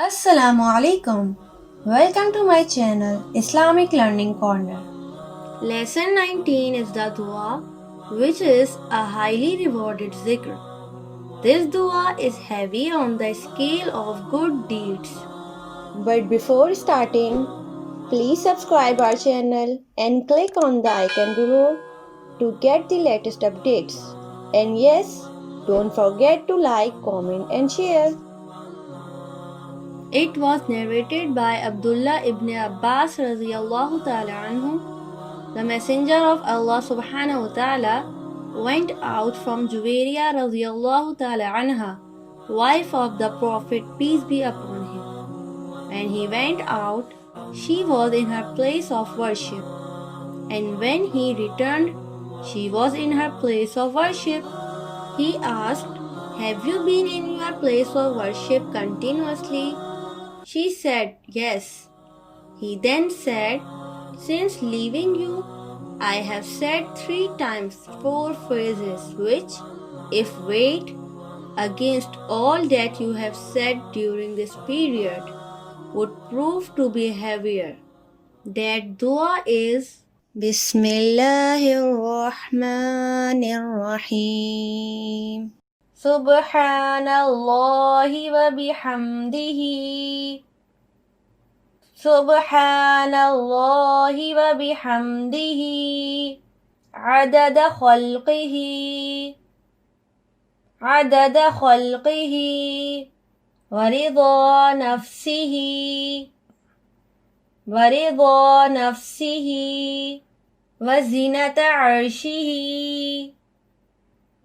Assalamu alaikum. Welcome to my channel Islamic Learning Corner. Lesson 19 is the dua, which is a highly rewarded zikr. This dua is heavy on the scale of good deeds. But before starting, please subscribe our channel and click on the icon below to get the latest updates. And yes, don't forget to like, comment and share. It was narrated by Abdullah ibn Abbas radiyallahu ta'ala anhu. The messenger of Allah subhanahu wa ta'ala went out from Juwayriyyah radiyallahu ta'ala anha, wife of the Prophet, peace be upon him. When he went out, she was in her place of worship. And when he returned, she was in her place of worship. He asked, "Have you been in your place of worship continuously?" She said, "Yes." He then said, "Since leaving you, I have said 3 times 4 phrases which, if weighed against all that you have said during this period, would prove to be heavier." That dua is Bismillahirrahmanirrahim. Subhanallahi wabhamdihi. Subhanallahi wabhamdihi. Adada khulqihi. Adada khulqihi. Warida nafsihi. Warida nafsihi. Wazinata arshihi.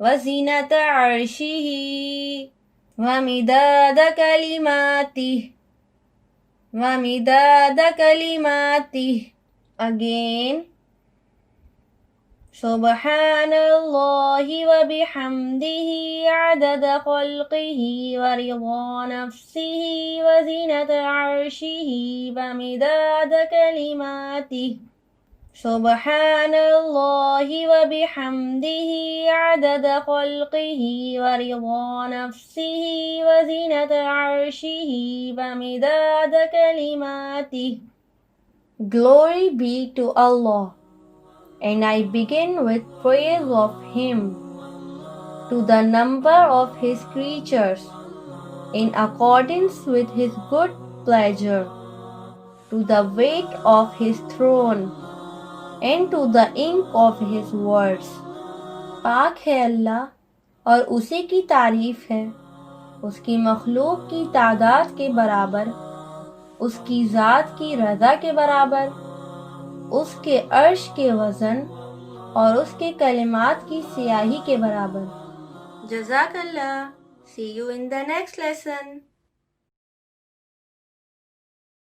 وزنة عرشه ومداد كلماته ومداد كلماته. Again, Subhanallahi wabhamdihi adada khulqihi wa rida nafsihi wa zinata arshihi wa midada kalimatih. Subhanallahi wabhamdihi adada khulqihi wa rida nafsihi wa zinata arshihi wa midada kalimatih. Glory be to Allah, and I begin with praise of Him, to the number of His creatures, in accordance with His good pleasure, to the weight of His throne, and to the ink of His words. पाक है अल्लाह और उसी की तारीफ है, उसकी मखलूक की तादाद के बराबर, उसकी ज़ात की रज़ा के बराबर, उसके अर्श के वज़न और उसके कलिमात की सियाही के बराबर. जज़ाकल्लाह. See you in the next lesson.